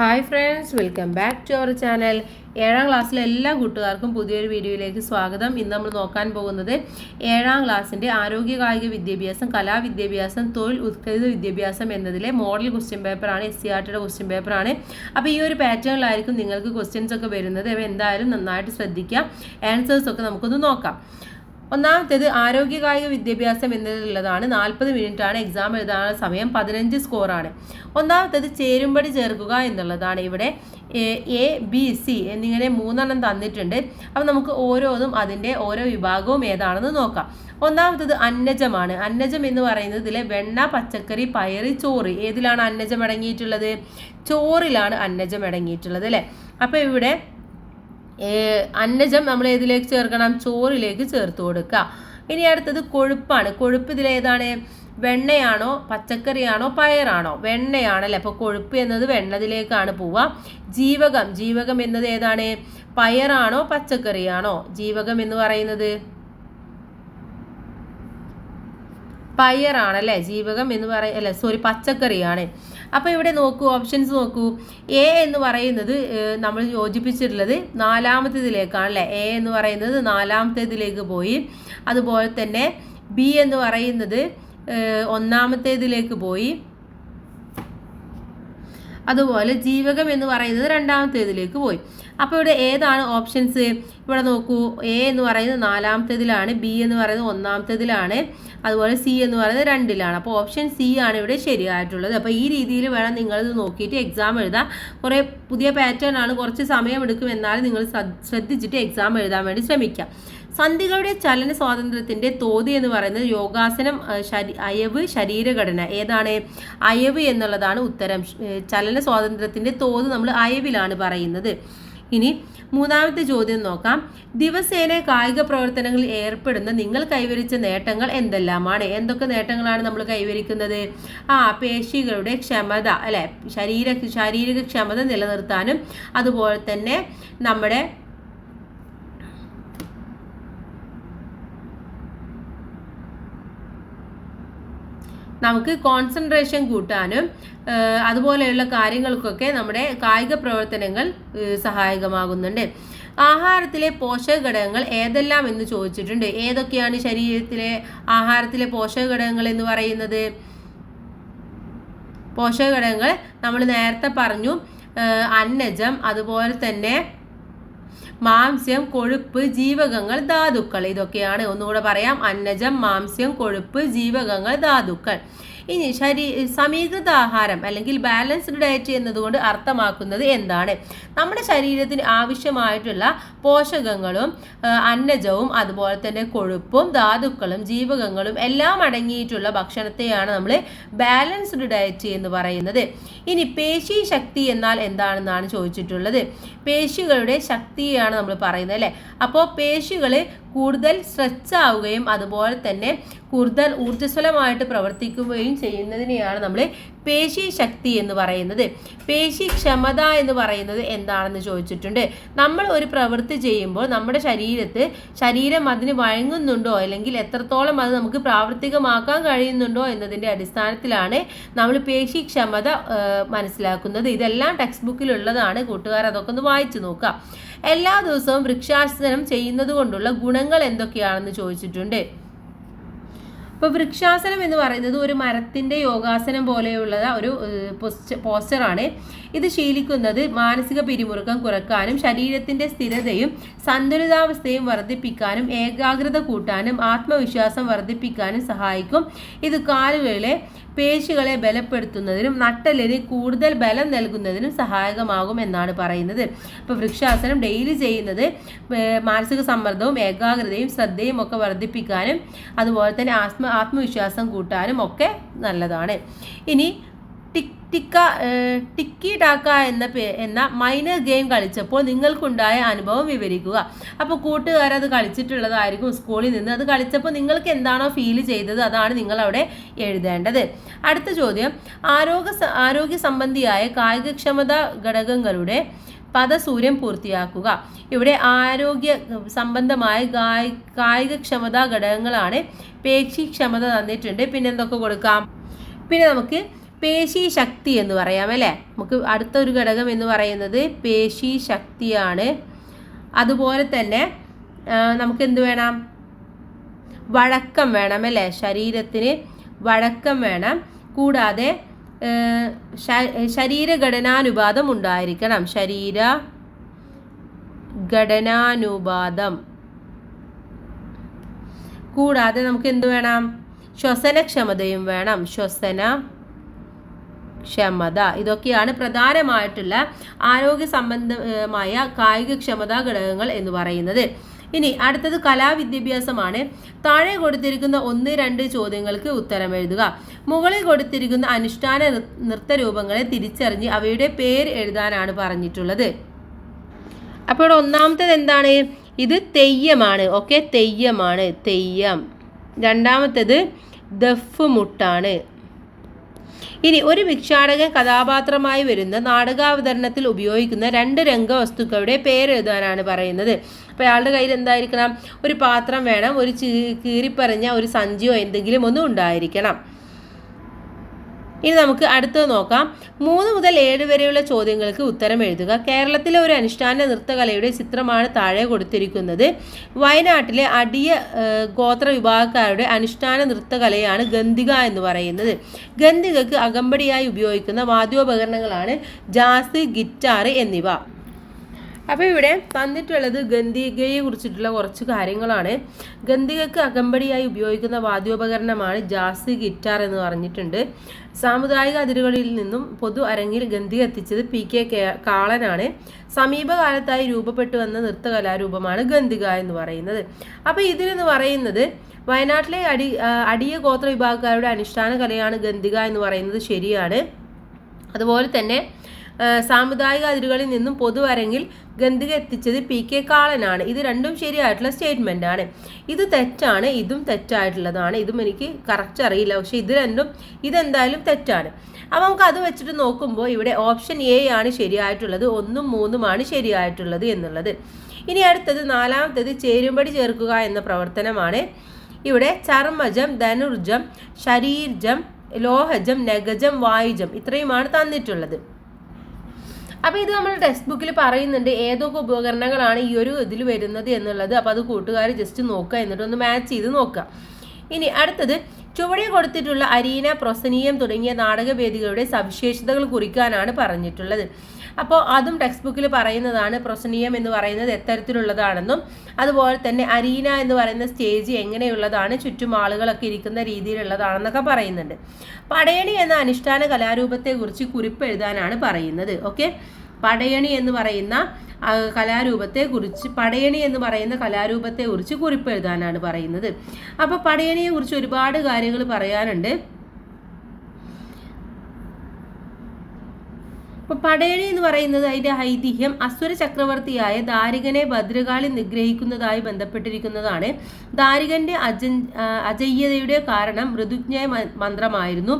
Hi friends, welcome back to our channel. 7ാം ക്ലാസ്സിലെ എല്ലാ കൂട്ടുകാർക്കും പുതിയൊരു വീഡിയോയിലേക്ക് സ്വാഗതം. ഇന്ന് നമ്മൾ നോക്കാൻ പോകുന്നത് 7ാം ക്ലാസ്സിൻ്റെ ആരോഗ്യ കായിക വിദ്യാഭ്യാസം, കലാവിദ്യാഭ്യാസം, തൊഴിൽ ഉത്കൃത വിദ്യാഭ്യാസം എന്നതിലെ മോഡൽ ക്വസ്റ്റ്യൻ പേപ്പറാണ്. SCERTയുടെ ക്വസ്റ്റ്യൻ പേപ്പറാണ്. അപ്പോൾ ഈ ഒരു പാറ്റേണിലായിരിക്കും നിങ്ങൾക്ക് ക്വസ്റ്റ്യൻസ് ഒക്കെ വരുന്നത്. അപ്പോൾ എന്തായാലും നന്നായിട്ട് ശ്രദ്ധിക്കാം. ആൻസേഴ്സ് ഒക്കെ നമുക്കൊന്ന് നോക്കാം. ഒന്നാമത്തേത് ആരോഗ്യ കായിക വിദ്യാഭ്യാസം എന്നതിലുള്ളതാണ്. 40 മിനിറ്റാണ് എക്സാം എഴുതാനുള്ള സമയം. 15 സ്കോറാണ്. ഒന്നാമത്തേത് ചേരുംപടി ചേർക്കുക എന്നുള്ളതാണ്. ഇവിടെ ABC എന്നിങ്ങനെ 3 തന്നിട്ടുണ്ട്. അപ്പോൾ നമുക്ക് ഓരോന്നും അതിൻ്റെ ഓരോ വിഭാഗവും ഏതാണെന്ന് നോക്കാം. ഒന്നാമത്തേത് അന്നജമാണ്. അന്നജം എന്ന് പറയുന്നത് ഇതിലെ വെണ്ണ, പച്ചക്കറി, പയറ്, ചോറ്. ഏതിലാണ് അന്നജം അടങ്ങിയിട്ടുള്ളത്? ചോറിലാണ് അന്നജം അടങ്ങിയിട്ടുള്ളത് അല്ലേ. അപ്പോൾ ഇവിടെ അന്നജം നമ്മൾ ഏതിലേക്ക് ചേർക്കണം? ചോറിലേക്ക് ചേർത്ത് കൊടുക്കുക. ഇനി അടുത്തത് കൊഴുപ്പാണ്. കൊഴുപ്പ് ഇതിലേതാണ്? വെണ്ണയാണോ, പച്ചക്കറിയാണോ, പയറാണോ? വെണ്ണയാണല്ലേ. അപ്പോൾ കൊഴുപ്പ് എന്നത് വെണ്ണതിലേക്കാണ് പോവുക. ജീവകം, ജീവകം എന്നത് ഏതാണ്? പയറാണോ, പച്ചക്കറിയാണോ? ജീവകം എന്ന് പറയുന്നത് പയറാണല്ലേ. ജീവകം എന്ന് പച്ചക്കറിയാണ്. അപ്പോൾ ഇവിടെ നോക്കൂ, ഓപ്ഷൻസ് നോക്കൂ. എ എന്ന് പറയുന്നത് നമ്മൾ യോജിപ്പിച്ചിട്ടുള്ളത് 4ാമത്തേതിലേക്കാണല്ലേ. എ എന്ന് പറയുന്നത് 4ാമത്തേതിലേക്ക് പോയി. അതുപോലെ തന്നെ ബി എന്ന് പറയുന്നത് 1ാമത്തേതിലേക്ക് പോയി. അതുപോലെ ജീവകം എന്ന് പറയുന്നത് 2ാമത്തേതിലേക്ക് പോയി. അപ്പോൾ ഇവിടെ ഏതാണ് ഓപ്ഷൻസ്? ഇവിടെ നോക്കൂ, എ എന്ന് പറയുന്നത് 4ാമത്തേതിലാണ്, ബി എന്ന് പറയുന്നത് 1ാമത്തേതിലാണ്, അതുപോലെ സി എന്ന് പറയുന്നത് 2ലാണ്. അപ്പോൾ ഓപ്ഷൻ സി ആണ് ഇവിടെ ശരിയായിട്ടുള്ളത്. അപ്പോൾ ഈ രീതിയിൽ വേണം നിങ്ങളിത് നോക്കിയിട്ട് എക്സാം എഴുതാം. കുറേ പുതിയ പാറ്റേൺ ആണ്, കുറച്ച് സമയമെടുക്കും. എന്നാലും നിങ്ങൾ ശ്രദ്ധിച്ചിട്ട് എക്സാം എഴുതാൻ വേണ്ടി ശ്രമിക്കാം. സന്ധികളുടെ ചലന സ്വാതന്ത്ര്യത്തിൻ്റെ തോത് എന്ന് പറയുന്നത് യോഗാസനം, അയവ്, ശരീരഘടന. ഏതാണ്? അയവ് എന്നുള്ളതാണ് ഉത്തരം. ചലന സ്വാതന്ത്ര്യത്തിൻ്റെ തോത് നമ്മൾ അയവിലാണ് പറയുന്നത്. ഇനി 3ാമത്തെ ചോദ്യം നോക്കാം. ദിവസേന കായിക പ്രവർത്തനങ്ങളിൽ ഏർപ്പെടുന്ന നിങ്ങൾ കൈവരിച്ച നേട്ടങ്ങൾ എന്തെല്ലാമാണ്? എന്തൊക്കെ നേട്ടങ്ങളാണ് നമ്മൾ കൈവരിക്കുന്നത്? പേശികളുടെ ക്ഷമത അല്ലെ, ശാരീരിക ക്ഷമത നിലനിർത്താനും, അതുപോലെ തന്നെ നമ്മുടെ നമുക്ക് കോൺസെൻട്രേഷൻ കൂട്ടാനും അതുപോലെയുള്ള കാര്യങ്ങൾക്കൊക്കെ നമ്മുടെ കായിക പ്രവർത്തനങ്ങൾ സഹായകമാകുന്നുണ്ട്. ആഹാരത്തിലെ പോഷക ഘടകങ്ങൾ ഏതെല്ലാം എന്ന് ചോദിച്ചിട്ടുണ്ട്. ഏതൊക്കെയാണ് ആഹാരത്തിലെ പോഷക ഘടകങ്ങൾ എന്ന് പറയുന്നത്? പോഷക ഘടകങ്ങൾ നമ്മൾ നേരത്തെ പറഞ്ഞു. അന്നജം, അതുപോലെ തന്നെ മാംസ്യം, കൊഴുപ്പ്, ജീവകങ്ങൾ, ധാതുക്കൾ. ഇതൊക്കെയാണ്. ഒന്നുകൂടെ പറയാം. അന്നജം, മാംസ്യം, കൊഴുപ്പ്, ജീവകങ്ങൾ, ധാതുക്കൾ. ഇനി സമീകൃത ആഹാരം അല്ലെങ്കിൽ ബാലൻസ്ഡ് ഡയറ്റ് എന്നതുകൊണ്ട് അർത്ഥമാക്കുന്നത് എന്താണ്? നമ്മുടെ ശരീരത്തിന് ആവശ്യമായിട്ടുള്ള പോഷകങ്ങളും അന്നജവും അതുപോലെ തന്നെ കൊഴുപ്പും ധാതുക്കളും ജീവകങ്ങളും എല്ലാം അടങ്ങിയിട്ടുള്ള ഭക്ഷണത്തെയാണ് നമ്മൾ ബാലൻസ്ഡ് ഡയറ്റ് എന്ന് പറയുന്നത്. ഇനി പേശി ശക്തി എന്നാൽ എന്താണെന്നാണ് ചോദിച്ചിട്ടുള്ളത്. പേശികളുടെ ശക്തിയാണ് നമ്മൾ പറയുന്നത് അല്ലേ. അപ്പോൾ പേശികൾ കൂടുതൽ സ്ട്രെച്ച് ആവുകയും അതുപോലെ തന്നെ കൂടുതൽ ഊർജ്ജസ്വലമായിട്ട് പ്രവർത്തിക്കുകയും ചെയ്യുന്നതിനെയാണ് നമ്മൾ പേശി ശക്തി എന്ന് പറയുന്നത്. പേശി ക്ഷമത എന്ന് പറയുന്നത് എന്താണെന്ന് ചോദിച്ചിട്ടുണ്ട്. നമ്മൾ ഒരു പ്രവൃത്തി ചെയ്യുമ്പോൾ നമ്മുടെ ശരീരം അതിന് വഴങ്ങുന്നുണ്ടോ, അല്ലെങ്കിൽ എത്രത്തോളം അത് നമുക്ക് പ്രാവർത്തികമാക്കാൻ കഴിയുന്നുണ്ടോ എന്നതിൻ്റെ അടിസ്ഥാനത്തിലാണ് നമ്മൾ പേശി ക്ഷമത മനസ്സിലാക്കുന്നത്. ഇതെല്ലാം ടെക്സ്റ്റ് ബുക്കിലുള്ളതാണ്. കൂട്ടുകാർ അതൊക്കെ ഒന്ന് വായിച്ചു നോക്കാം. എല്ലാ ദിവസവും വൃക്ഷാസനം ചെയ്യുന്നത് കൊണ്ടുള്ള ഗുണങ്ങൾ എന്തൊക്കെയാണെന്ന് ചോദിച്ചിട്ടുണ്ട്. ഇപ്പോൾ വൃക്ഷാസനം എന്ന് പറയുന്നത് ഒരു മരത്തിൻ്റെ യോഗാസനം പോലെയുള്ള ഒരു പോസ്റ്ററാണ്. ഇത് ശീലിക്കുന്നത് മാനസിക പിരിമുറുക്കം കുറയ്ക്കാനും ശരീരത്തിൻ്റെ സ്ഥിരതയും സന്തുലിതാവസ്ഥയും വർദ്ധിപ്പിക്കാനും ഏകാഗ്രത കൂട്ടാനും ആത്മവിശ്വാസം വർദ്ധിപ്പിക്കാനും സഹായിക്കും. ഇത് കാലുകളിലെ പേശികളെ ബലപ്പെടുത്തുന്നതിനും നട്ടെല്ലിന് കൂടുതൽ ബലം നൽകുന്നതിനും സഹായകമാകും എന്നാണ് പറയുന്നത്. അപ്പോൾ വൃക്ഷാസനം ഡെയിലി ചെയ്യുന്നത് മാനസിക സമ്മർദ്ദവും ഏകാഗ്രതയും ശ്രദ്ധയും ഒക്കെ വർദ്ധിപ്പിക്കാനും അതുപോലെ തന്നെ ആത്മവിശ്വാസം കൂട്ടാനും ഒക്കെ നല്ലതാണ്. ഇനി ടിക്കി ടാക്ക എന്ന മൈനർ ഗെയിം കളിച്ചപ്പോൾ നിങ്ങൾക്കുണ്ടായ അനുഭവം വിവരിക്കുക. അപ്പോൾ കൂട്ടുകാരത് കളിച്ചിട്ടുള്ളതായിരിക്കും സ്കൂളിൽ നിന്ന്. അത് കളിച്ചപ്പോൾ നിങ്ങൾക്ക് എന്താണോ ഫീൽ ചെയ്തത് അതാണ് നിങ്ങൾ അവിടെ എഴുതേണ്ടത്. അടുത്ത ചോദ്യം, ആരോഗ്യ സംബന്ധിയായ കായികക്ഷമത ഘടകങ്ങളുടെ പദസൂര്യം പൂർത്തിയാക്കുക. ഇവിടെ ആരോഗ്യ സംബന്ധമായ കായികക്ഷമതാ ഘടകങ്ങളാണ്. പേശി ക്ഷമത തന്നിട്ടുണ്ട്. പിന്നെ എന്തൊക്കെ കൊടുക്കാം? പിന്നെ നമുക്ക് പേശി ശക്തി എന്ന് പറയാം അല്ലേ. നമുക്ക് അടുത്തൊരു ഘടകം എന്ന് പറയുന്നത് പേശി ശക്തിയാണ്. അതുപോലെ തന്നെ നമുക്ക് എന്ത് വേണം, വഴക്കം വേണം അല്ലേ, ശരീരത്തിന് വഴക്കം വേണം. കൂടാതെ ശരീരഘടനാനുപാതം ഉണ്ടായിരിക്കണം, ശരീരഘടനാനുപാതം. കൂടാതെ നമുക്ക് എന്ത് വേണം, ശ്വസനക്ഷമതയും വേണം, ശ്വസനക്ഷമത. ഇതൊക്കെയാണ് പ്രധാനമായിട്ടുള്ള ആരോഗ്യ സംബന്ധമായ കായികക്ഷമതാ ഘടകങ്ങൾ എന്ന് പറയുന്നത്. ഇനി അടുത്തത് കലാവിദ്യാഭ്യാസമാണ്. താഴെ കൊടുത്തിരിക്കുന്ന 1, 2 ചോദ്യങ്ങൾക്ക് ഉത്തരം എഴുതുക. മുകളിൽ കൊടുത്തിരിക്കുന്ന അനുഷ്ഠാന നൃത്തരൂപങ്ങളെ തിരിച്ചറിഞ്ഞ് അവയുടെ പേര് എഴുതാനാണ് പറഞ്ഞിട്ടുള്ളത്. അപ്പോൾ ഒന്നാമത്തേത് എന്താണ്, ഇത് തെയ്യമാണ്. ഓക്കെ, തെയ്യമാണ്, തെയ്യം. രണ്ടാമത്തേത് ദഫ് മുട്ടാണ്. ഇനി ഒരു ഭിക്ഷാടകൻ കഥാപാത്രമായി വരുന്ന നാടകാവതരണത്തിൽ ഉപയോഗിക്കുന്ന 2 രംഗവസ്തുക്കളുടെ പേരെഴുതാനാണ് പറയുന്നത്. അപ്പോൾ അയാളുടെ കയ്യിൽ എന്തായിരിക്കണം, ഒരു പാത്രം വേണം, ഒരു കീറിപ്പറഞ്ഞ ഒരു സഞ്ചിയോ എന്തെങ്കിലും ഒന്നും ഉണ്ടായിരിക്കണം. ഇനി നമുക്ക് അടുത്തത് നോക്കാം. 3 മുതൽ 7 വരെയുള്ള ചോദ്യങ്ങൾക്ക് ഉത്തരം എഴുതുക. കേരളത്തിലെ ഒരു അനുഷ്ഠാന നൃത്തകലയുടെ ചിത്രമാണ് താഴെ കൊടുത്തിരിക്കുന്നത്. വയനാട്ടിലെ അടിയ ഗോത്ര വിഭാഗക്കാരുടെ അനുഷ്ഠാന നൃത്തകലയാണ് ഗന്ധിക എന്ന് പറയുന്നത്. ഗന്ധികക്ക് അകമ്പടിയായി ഉപയോഗിക്കുന്ന വാദ്യോപകരണങ്ങളാണ് ജാസ്, ഗിറ്റാർ എന്നിവ. അപ്പോൾ ഇവിടെ തന്നിട്ടുള്ളത് ഗന്ധികയെ കുറിച്ചിട്ടുള്ള കുറച്ച് കാര്യങ്ങളാണ്. ഗന്ധികക്ക് അകമ്പടിയായി ഉപയോഗിക്കുന്ന വാദ്യോപകരണമാണ് ജാസ്, ഗിറ്റാർ എന്ന് പറഞ്ഞിട്ടുണ്ട്. സാമുദായിക അതിരുകളിൽ നിന്നും പൊതു അരങ്ങിൽ ഗന്ധിക എത്തിച്ചത് PK കാളനാണ്. സമീപകാലത്തായി രൂപപ്പെട്ടു വന്ന നൃത്തകലാരൂപമാണ് ഗന്ധിക എന്ന് പറയുന്നത്. അപ്പോൾ ഇതിനെന്ന് പറയുന്നത് വയനാട്ടിലെ അടിയ ഗോത്ര വിഭാഗക്കാരുടെ അനുഷ്ഠാന കലയാണ് ഗന്ധിക എന്ന് പറയുന്നത് ശരിയാണ്. അതുപോലെ തന്നെ സാമുദായിക അതിരുകളിൽ നിന്നും പൊതു അരങ്ങിൽ ഗന്ധിക എത്തിച്ചത് PK കാളനാണ്. ഇത് രണ്ടും ശരിയായിട്ടുള്ള സ്റ്റേറ്റ്മെൻ്റ് ആണ്. ഇത് തെറ്റാണ്, ഇതും തെറ്റായിട്ടുള്ളതാണ്. ഇതും എനിക്ക് കറക്റ്റ് അറിയില്ല, പക്ഷേ ഇത് രണ്ടും ഇതെന്തായാലും തെറ്റാണ്. അപ്പോൾ നമുക്ക് അത് വെച്ചിട്ട് നോക്കുമ്പോൾ ഇവിടെ ഓപ്ഷൻ A ആണ് ശരിയായിട്ടുള്ളത്, 1ഉം 3ഉമാണ് ശരിയായിട്ടുള്ളത് എന്നുള്ളത്. ഇനി അടുത്തത് 4ാമത്തേത് ചേരുംപടി ചേർക്കുക എന്ന പ്രവർത്തനമാണ്. ഇവിടെ ചർമ്മജം, ധനുർജം, ശരീർജം, ലോഹജം, നഗജം, വായുജം ഇത്രയുമാണ് തന്നിട്ടുള്ളത്. അപ്പോൾ ഇത് നമ്മൾ ടെക്സ്റ്റ് ബുക്കിൽ പറയുന്നുണ്ട് ഏതൊക്കെ ഉപകരണങ്ങളാണ് ഈ ഒരു ഇതിൽ വരുന്നത് എന്നുള്ളത്. അപ്പോൾ അത് കൂട്ടുകാർ ജസ്റ്റ് നോക്കുക, എന്നിട്ടൊന്ന് മാച്ച് ചെയ്ത് നോക്കുക. ഇനി അടുത്തത് ചുവടെ കൊടുത്തിട്ടുള്ള അരീന, പ്രൊസനീയം തുടങ്ങിയ നാടകവേദികളുടെ സവിശേഷതകൾ കുറിക്കാനാണ് പറഞ്ഞിട്ടുള്ളത്. അപ്പോൾ അതും ടെക്സ്റ്റ് ബുക്കിൽ പറയുന്നതാണ്. പ്രൊസനീയം എന്ന് പറയുന്നത് എത്തരത്തിലുള്ളതാണെന്നും അതുപോലെ തന്നെ അരീന എന്ന് പറയുന്ന സ്റ്റേജ് എങ്ങനെയുള്ളതാണ്, ചുറ്റും ആളുകളൊക്കെ ഇരിക്കുന്ന രീതിയിലുള്ളതാണെന്നൊക്കെ പറയുന്നുണ്ട്. പടയണി എന്ന അനുഷ്ഠാന കലാരൂപത്തെക്കുറിച്ച് കുറിപ്പ് എഴുതാനാണ് പറയുന്നത്. ഓക്കെ, പടയണി എന്ന് പറയുന്ന കലാരൂപത്തെക്കുറിച്ച് കുറിപ്പ് എഴുതാനാണ് പറയുന്നത്. അപ്പോൾ പടയണിയെക്കുറിച്ച് ഒരുപാട് കാര്യങ്ങൾ പറയാനുണ്ട്. അപ്പോൾ പടയണി എന്ന് പറയുന്നത് അതിൻ്റെ ഐതിഹ്യം അസുര ചക്രവർത്തിയായ ദാരികനെ ഭദ്രകാളി നിഗ്രഹിക്കുന്നതായി ബന്ധപ്പെട്ടിരിക്കുന്നതാണ്. ദാരികന്റെ അജയ്യതയുടെ കാരണം മൃദുജ്ഞയ മന്ത്രമായിരുന്നു.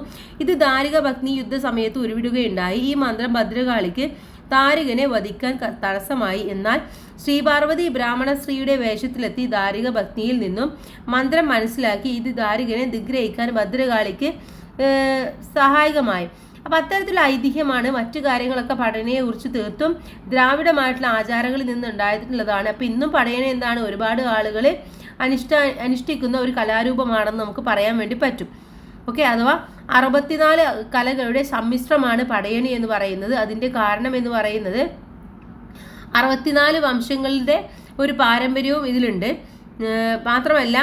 ഇത് ദാരിക ഭഗ്നി യുദ്ധ സമയത്ത് ഉരുവിടുകയുണ്ടായി. ഈ മന്ത്രം ഭദ്രകാളിക്ക് ദാരികനെ വധിക്കാൻ തടസ്സമായി. എന്നാൽ ശ്രീപാർവതി ബ്രാഹ്മണ സ്ത്രീയുടെ വേഷത്തിലെത്തി ദാരിക ഭഗ്നിയിൽ നിന്നും മന്ത്രം മനസ്സിലാക്കി. ഇത് ദാരികനെ നിഗ്രഹിക്കാൻ ഭദ്രകാളിക്ക് സഹായകമായി. അപ്പം അത്തരത്തിലുള്ള ഐതിഹ്യമാണ്. മറ്റു കാര്യങ്ങളൊക്കെ പടയണിയെ കുറിച്ച് തീർത്തും ദ്രാവിഡമായിട്ടുള്ള ആചാരങ്ങളിൽ നിന്ന് ഉണ്ടായിട്ടുള്ളതാണ്. അപ്പം ഇന്നും പടയണി എന്താണ്, ഒരുപാട് ആളുകൾ അനുഷ്ഠിക്കുന്ന ഒരു കലാരൂപമാണെന്ന് നമുക്ക് പറയാൻ വേണ്ടി പറ്റും. ഓക്കെ, അഥവാ 64 കലകളുടെ സമ്മിശ്രമാണ് പടയണി എന്ന് പറയുന്നത്. അതിൻ്റെ കാരണം എന്ന് പറയുന്നത് 64 വംശങ്ങളുടെ ഒരു പാരമ്പര്യവും ഇതിലുണ്ട്. മാത്രമല്ല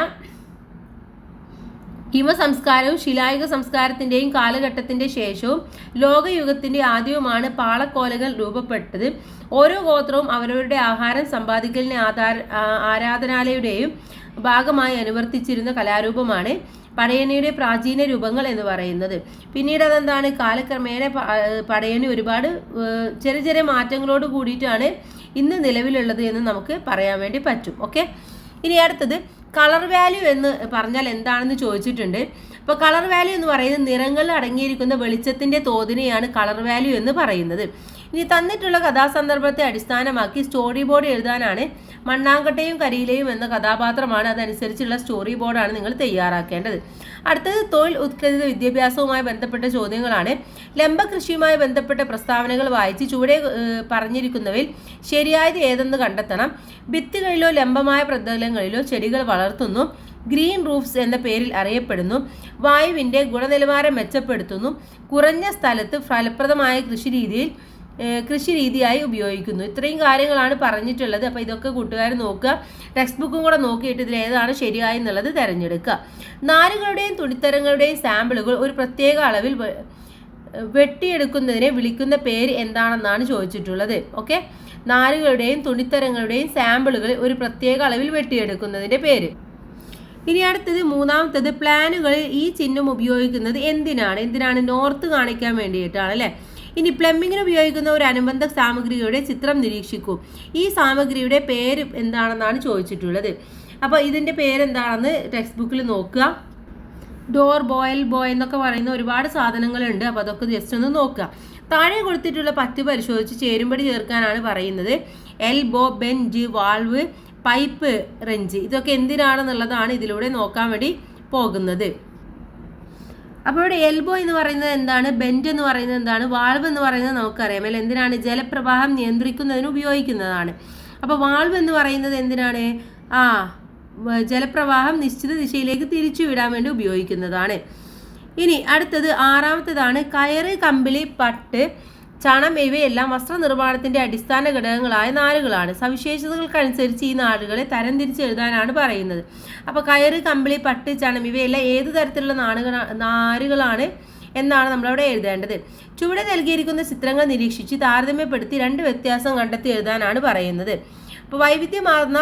ഹിമസംസ്കാരവും ശിലായുഗ സംസ്കാരത്തിൻ്റെയും കാലഘട്ടത്തിൻ്റെ ശേഷവും ലോകയുഗത്തിൻ്റെ ആദ്യവുമാണ് പാളക്കോലകൾ രൂപപ്പെട്ടത്. ഓരോ ഗോത്രവും അവരവരുടെ ആഹാരം സമ്പാദിക്കലിനെ ആരാധനാലയുടെയും ഭാഗമായി അനുവർത്തിച്ചിരുന്ന കലാരൂപമാണ് പടയണിയുടെ പ്രാചീന രൂപങ്ങൾ എന്ന് പറയുന്നത്. പിന്നീട് അതെന്താണ്, കാലക്രമേണ പടയണി ഒരുപാട് ചെറിയ ചെറിയ മാറ്റങ്ങളോട് കൂടിയിട്ടാണ് ഇന്ന് നിലവിലുള്ളത് എന്ന് നമുക്ക് പറയാൻ വേണ്ടി പറ്റും. ഓക്കെ, ഇനി അടുത്തത് കളർ വാല്യൂ എന്ന് പറഞ്ഞാൽ എന്താണെന്ന് ചോദിച്ചിട്ടുണ്ട്. അപ്പോൾ അപ്പോൾ കളർ വാല്യൂ എന്ന് പറയുന്നത് നിറങ്ങളിൽ അടങ്ങിയിരിക്കുന്ന വെളിച്ചത്തിന്റെ തോതിനെയാണ് കളർ വാല്യൂ എന്ന് പറയുന്നത്. ഇനി തന്നിട്ടുള്ള കഥാസന്ദർഭത്തെ അടിസ്ഥാനമാക്കി സ്റ്റോറി ബോർഡ് എഴുതാനാണ്. മണ്ണാങ്കട്ടയും കരിയിലയും എന്ന കഥാപാത്രമാണ്, അതനുസരിച്ചുള്ള സ്റ്റോറി ബോർഡാണ് നിങ്ങൾ തയ്യാറാക്കേണ്ടത്. അടുത്തത് തൊഴിൽ ഉത്കൃത വിദ്യാഭ്യാസവുമായി ബന്ധപ്പെട്ട ചോദ്യങ്ങളാണ്. ലംബ കൃഷിയുമായി ബന്ധപ്പെട്ട പ്രസ്താവനകൾ വായിച്ച് ചുവടെ പറഞ്ഞിരിക്കുന്നവയിൽ ശരിയായത് ഏതെന്ന് കണ്ടെത്തണം. ഭിത്തികളിലോ ലംബമായ പ്രതലങ്ങളിലോ ചെടികൾ വളർത്തുന്നു. ഗ്രീൻ റൂഫ്സ് എന്ന പേരിൽ അറിയപ്പെടുന്നു. വായുവിൻ്റെ ഗുണനിലവാരം മെച്ചപ്പെടുത്തുന്നു. കുറഞ്ഞ സ്ഥലത്ത് ഫലപ്രദമായ കൃഷിരീതിയായി ഉപയോഗിക്കുന്നു. ഇത്രയും കാര്യങ്ങളാണ് പറഞ്ഞിട്ടുള്ളത്. അപ്പോൾ ഇതൊക്കെ കൂട്ടുകാർ നോക്കുക. ടെക്സ്റ്റ് ബുക്കും കൂടെ നോക്കിയിട്ട് ഇതിൽ ഏതാണ് ശരിയായെന്നുള്ളത് തിരഞ്ഞെടുക്കുക. നാരുകളുടെയും തുണിത്തരങ്ങളുടെയും സാമ്പിളുകൾ ഒരു പ്രത്യേക അളവിൽ വെട്ടിയെടുക്കുന്നതിനെ വിളിക്കുന്ന പേര് എന്താണെന്നാണ് ചോദിച്ചിട്ടുള്ളത്. ഓക്കെ, നാരുകളുടെയും തുണിത്തരങ്ങളുടെയും സാമ്പിളുകൾ ഒരു പ്രത്യേക അളവിൽ വെട്ടിയെടുക്കുന്നതിൻ്റെ പേര്. ഇനി അടുത്തത് മൂന്നാമത്തത്, പ്ലാനുകളിൽ ഈ ചിഹ്നം ഉപയോഗിക്കുന്നത് എന്തിനാണ്? നോർത്ത് കാണിക്കാൻ വേണ്ടിയിട്ടാണ് അല്ലേ. ഇനി പ്ലംബിങ്ങിന് ഉപയോഗിക്കുന്ന ഒരു അനുബന്ധ സാമഗ്രിയുടെ ചിത്രം നിരീക്ഷിക്കൂ. ഈ സാമഗ്രിയുടെ പേര് എന്താണെന്നാണ് ചോദിച്ചിട്ടുള്ളത്. അപ്പോൾ ഇതിൻ്റെ പേരെന്താണെന്ന് ടെക്സ്റ്റ് ബുക്കിൽ നോക്കുക. ഡോർ, ബോയ് എന്നൊക്കെ പറയുന്ന ഒരുപാട് സാധനങ്ങളുണ്ട്. അപ്പോൾ അതൊക്കെ ജസ്റ്റ് ഒന്ന് നോക്കുക. താഴെ കൊടുത്തിട്ടുള്ള പറ്റ് പരിശോധിച്ച് ചേരുംപടി ചേർക്കാനാണ് പറയുന്നത്. Elbow, bench, valve, pipe, wrench, ഇതൊക്കെ എന്തിനാണെന്നുള്ളതാണ് ഇതിലൂടെ നോക്കാൻ വേണ്ടി പോകുന്നത്. അപ്പോൾ ഇവിടെ എൽബോ എന്ന് പറയുന്നത് എന്താണ്, ബെഞ്ച് എന്ന് പറയുന്നത് എന്താണ്, വാൾവ് എന്ന് പറയുന്നത് നമുക്കറിയാം അല്ലെ. എന്തിനാണ്? ജലപ്രവാഹം നിയന്ത്രിക്കുന്നതിന് ഉപയോഗിക്കുന്നതാണ്. അപ്പോൾ വാൾവ് എന്ന് പറയുന്നത് എന്തിനാണ്? ജലപ്രവാഹം നിശ്ചിത ദിശയിലേക്ക് തിരിച്ചു വിടാൻ വേണ്ടി ഉപയോഗിക്കുന്നതാണ്. ഇനി അടുത്തത് ആറാമത്തേതാണ്, കയറ്, കമ്പിളി, പട്ട്, ചണം ഇവയെല്ലാം വസ്ത്രനിർമ്മാണത്തിന്റെ അടിസ്ഥാന ഘടകങ്ങളായ നാരുകളാണ്. സവിശേഷതകൾക്കനുസരിച്ച് ഈ നാരുകളെ തരംതിരിച്ച് എഴുതാനാണ് പറയുന്നത്. അപ്പോൾ കയറ്, കമ്പിളി, പട്ട്, ചണം ഇവയെല്ലാം ഏത് തരത്തിലുള്ള നാരുകളാണ് എന്നാണ് നമ്മളവിടെ എഴുതേണ്ടത്. ചുവടെ നൽകിയിരിക്കുന്ന ചിത്രങ്ങൾ നിരീക്ഷിച്ച് താരതമ്യപ്പെടുത്തി രണ്ട് വ്യത്യാസം കണ്ടെത്തി എഴുതാനാണ് പറയുന്നത്. അപ്പോൾ വൈവിധ്യമാർന്ന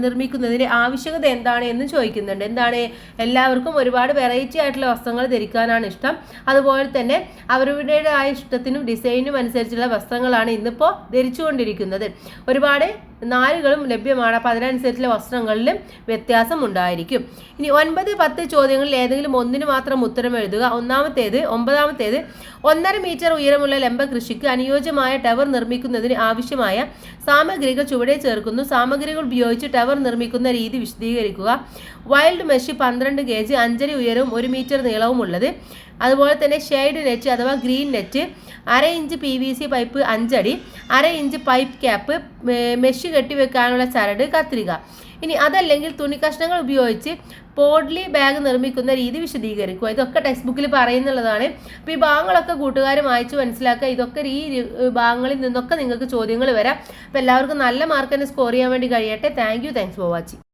നിർമ്മിക്കുന്നതിൻ്റെ ആവശ്യകത എന്താണ് എന്ന് ചോദിക്കുന്നുണ്ട്. എന്താണ്? എല്ലാവർക്കും ഒരുപാട് വെറൈറ്റി ആയിട്ടുള്ള വസ്ത്രങ്ങൾ ധരിക്കാനാണ് ഇഷ്ടം. അതുപോലെ തന്നെ അവരുടേതായ ഇഷ്ടത്തിനും ഡിസൈനും അനുസരിച്ചുള്ള വസ്ത്രങ്ങളാണ് ഇന്നിപ്പോൾ ധരിച്ചുകൊണ്ടിരിക്കുന്നത്. ഒരുപാട് നാരുകളും ലഭ്യമാണ്. അപ്പോൾ അതിനനുസരിച്ചുള്ള വസ്ത്രങ്ങളിലും വ്യത്യാസം ഉണ്ടായിരിക്കും. ഇനി 9, 10 ചോദ്യങ്ങളിൽ ഏതെങ്കിലും ഒന്നിന് മാത്രം ഉത്തരം എഴുതുക. ഒമ്പതാമത്തേത് 1.5 മീറ്റർ ഉയരമുള്ള ലംബ കൃഷിക്ക് അനുയോജ്യമായ ടവർ നിർമ്മിക്കുന്നതിന് ആവശ്യമായ സാമഗ്രികൾ ചുവടെ ചേർക്കുന്നു. സാമഗ്രികൾ ഉപയോഗിച്ച് ടവർ നിർമ്മിക്കുന്ന രീതി വിശദീകരിക്കുക. വൈൽഡ് മെഷ് 12 ഗേജ്, 5 അടി ഉയരവും 1 മീറ്റർ നീളവും ഉള്ളത്. അതുപോലെ തന്നെ ഷെയ്ഡ് നെറ്റ് അഥവാ green net, 1/2 inch PVC pipe 5 അടി, 1/2 ഇഞ്ച് പൈപ്പ് ക്യാപ്പ്, മെഷ് കെട്ടിവെക്കാനുള്ള ചരട്, കത്രിക. ഇനി അതല്ലെങ്കിൽ തുണി കഷ്ണങ്ങൾ ഉപയോഗിച്ച് പോഡ്ലി ബാഗ് നിർമ്മിക്കുന്ന രീതി വിശദീകരിക്കുക. ഇതൊക്കെ ടെക്സ്റ്റ് ബുക്കിൽ പറയുന്നുള്ളതാണ്. അപ്പോൾ ഈ ഭാഗങ്ങളൊക്കെ കൂട്ടുകാർ വായിച്ച് മനസ്സിലാക്കുക. ഇതൊക്കെ ഈ ഭാഗങ്ങളിൽ നിന്നൊക്കെ നിങ്ങൾക്ക് ചോദ്യങ്ങൾ വരാം. അപ്പോൾ എല്ലാവർക്കും നല്ല മാർക്ക് തന്നെ സ്കോർ ചെയ്യാൻ വേണ്ടി കഴിയട്ടെ. Thanks for watching.